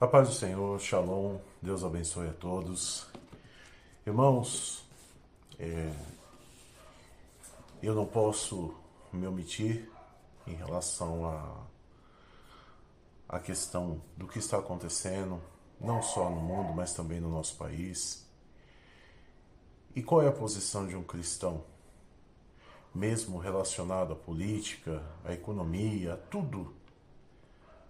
A paz do Senhor, Shalom, Deus abençoe a todos. Irmãos, eu não posso me omitir em relação à questão do que está acontecendo, não só no mundo, mas também no nosso país. E qual é a posição de um cristão? Mesmo relacionado à política, à economia, a tudo.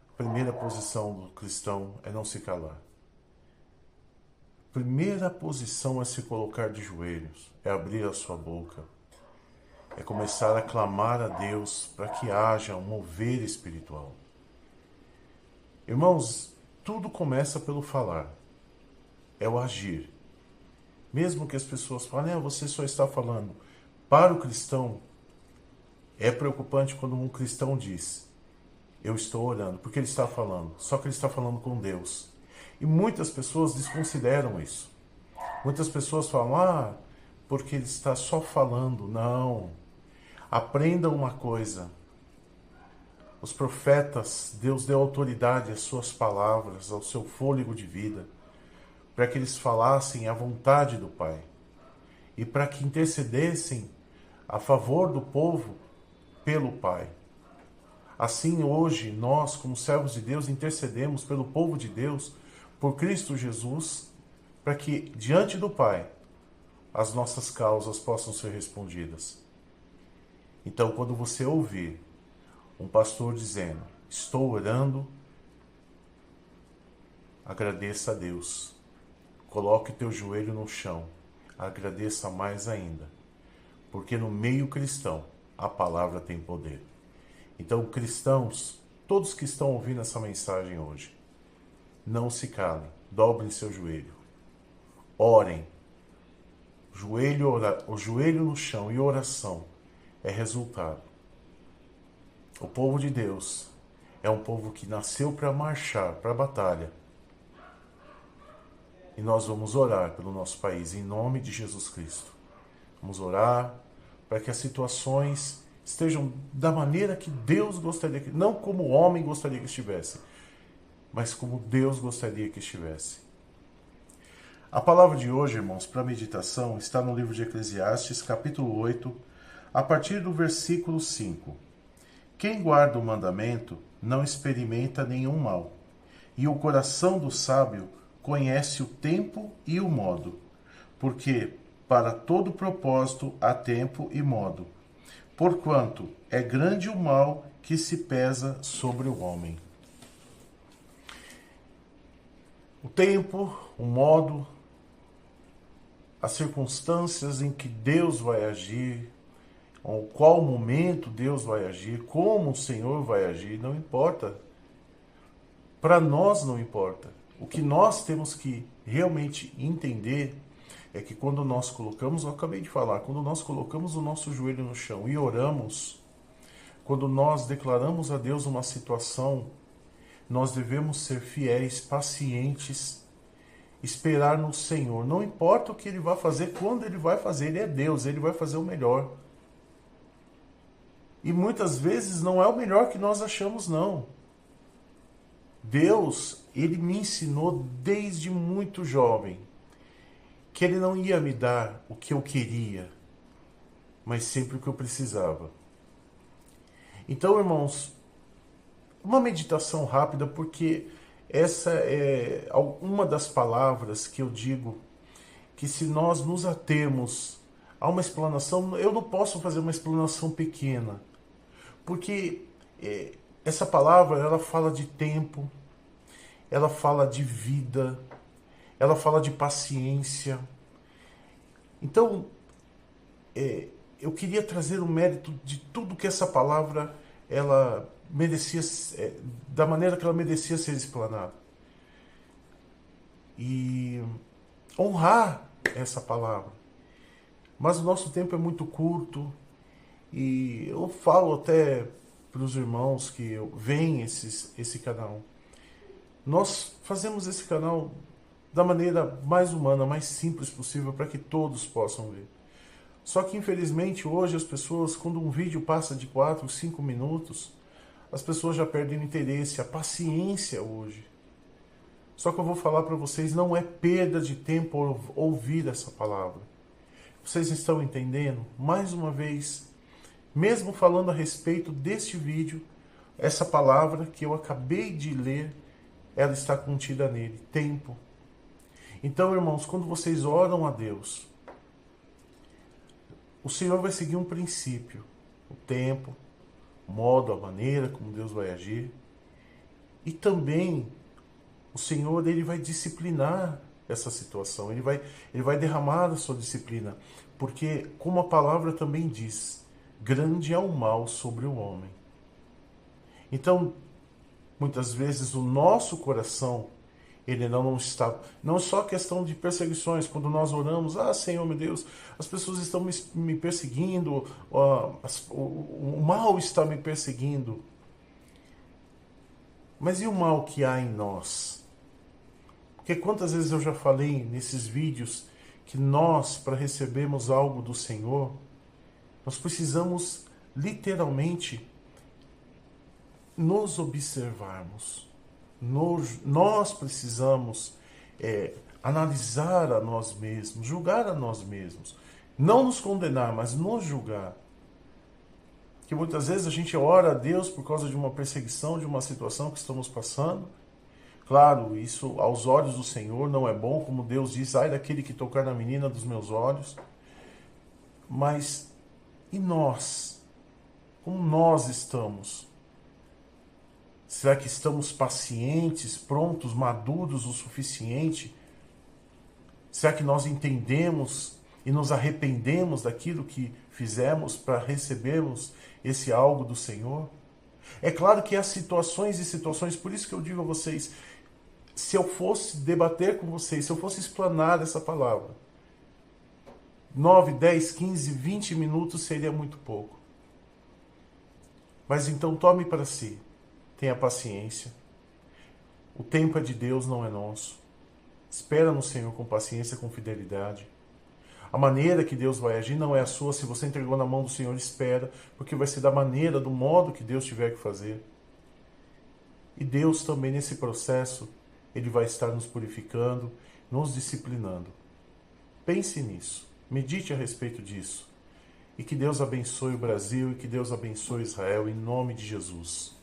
A primeira posição do cristão é não se calar. Primeira posição é se colocar de joelhos, é abrir a sua boca, é começar a clamar a Deus para que haja um mover espiritual. Irmãos, tudo começa pelo falar, é o agir. Mesmo que as pessoas falem, você só está falando. Para o cristão, é preocupante quando um cristão diz, eu estou orando, porque ele está falando, só que ele está falando com Deus. E muitas pessoas desconsideram isso. Muitas pessoas falam, porque ele está só falando. Não. Aprenda uma coisa. Os profetas, Deus deu autoridade às suas palavras, ao seu fôlego de vida, para que eles falassem a vontade do Pai. E para que intercedessem a favor do povo pelo Pai. Assim, hoje, nós, como servos de Deus, intercedemos pelo povo de Deus, por Cristo Jesus, para que, diante do Pai, as nossas causas possam ser respondidas. Então, quando você ouvir um pastor dizendo, estou orando, agradeça a Deus. Coloque teu joelho no chão, agradeça mais ainda, porque no meio cristão, a palavra tem poder. Então, cristãos, todos que estão ouvindo essa mensagem hoje, não se calem, dobrem seu joelho, orem. O joelho no chão e oração é resultado. O povo de Deus é um povo que nasceu para marchar, para a batalha. E nós vamos orar pelo nosso país, em nome de Jesus Cristo. Vamos orar para que as situações estejam da maneira que Deus gostaria que, não como o homem gostaria que estivesse, mas como Deus gostaria que estivesse. A palavra de hoje, irmãos, para meditação, está no livro de Eclesiastes, capítulo 8, a partir do versículo 5. Quem guarda o mandamento não experimenta nenhum mal, e o coração do sábio conhece o tempo e o modo, porque para todo propósito há tempo e modo, porquanto é grande o mal que se pesa sobre o homem. O tempo, o modo, as circunstâncias em que Deus vai agir, ou qual momento Deus vai agir, como o Senhor vai agir, não importa. Para nós não importa. O que nós temos que realmente entender é que quando nós colocamos, eu acabei de falar, quando nós colocamos o nosso joelho no chão e oramos, quando nós declaramos a Deus uma situação, nós devemos ser fiéis, pacientes, esperar no Senhor. Não importa o que Ele vai fazer, quando Ele vai fazer, Ele é Deus, Ele vai fazer o melhor. E muitas vezes não é o melhor que nós achamos, não. Deus, Ele me ensinou desde muito jovem que Ele não ia me dar o que eu queria, mas sempre o que eu precisava. Então, irmãos, uma meditação rápida, porque essa é uma das palavras que eu digo que se nós nos atermos a uma explanação, eu não posso fazer uma explanação pequena, porque essa palavra, ela fala de tempo, ela fala de vida, ela fala de paciência. Então, eu queria trazer o mérito de tudo que essa palavra, ela merecia, da maneira que ela merecia ser explanada. E honrar essa palavra. Mas o nosso tempo é muito curto, e eu falo até para os irmãos que veem esse canal. Nós fazemos esse canal da maneira mais humana, mais simples possível, para que todos possam ver. Só que, infelizmente, hoje as pessoas, quando um vídeo passa de 4, 5 minutos, as pessoas já perdem o interesse, a paciência hoje. Só que eu vou falar para vocês, não é perda de tempo ouvir essa palavra. Vocês estão entendendo? Mais uma vez, mesmo falando a respeito deste vídeo, essa palavra que eu acabei de ler, ela está contida nele, tempo. Então, irmãos, quando vocês oram a Deus, o Senhor vai seguir um princípio, o tempo, o modo, a maneira como Deus vai agir. E também o Senhor, ele vai disciplinar essa situação, ele vai derramar a sua disciplina, porque como a palavra também diz, grande é o mal sobre o homem. Então, muitas vezes o nosso coração, ele não está, não é só questão de perseguições, quando nós oramos, Senhor meu Deus, as pessoas estão me perseguindo, o mal está me perseguindo. Mas e o mal que há em nós? Porque quantas vezes eu já falei nesses vídeos que nós, para recebermos algo do Senhor, nós precisamos literalmente nos observarmos. Nós precisamos analisar a nós mesmos, julgar a nós mesmos. Não nos condenar, mas nos julgar. Que muitas vezes a gente ora a Deus por causa de uma perseguição, de uma situação que estamos passando. Claro, isso aos olhos do Senhor não é bom, como Deus diz, ai daquele que tocar na menina dos meus olhos. Mas e nós? Como nós estamos? Será que estamos pacientes, prontos, maduros o suficiente? Será que nós entendemos e nos arrependemos daquilo que fizemos para recebermos esse algo do Senhor? É claro que há situações e situações, por isso que eu digo a vocês, se eu fosse debater com vocês, se eu fosse explanar essa palavra, 9, 10, 15, 20 minutos seria muito pouco. Mas então tome para si, tenha paciência. O tempo é de Deus, não é nosso. Espera no Senhor com paciência, com fidelidade. A maneira que Deus vai agir não é a sua. Se você entregou na mão do Senhor, espera, porque vai ser da maneira, do modo que Deus tiver que fazer. E Deus também nesse processo, Ele vai estar nos purificando, nos disciplinando. Pense nisso, medite a respeito disso. E que Deus abençoe o Brasil e que Deus abençoe Israel em nome de Jesus.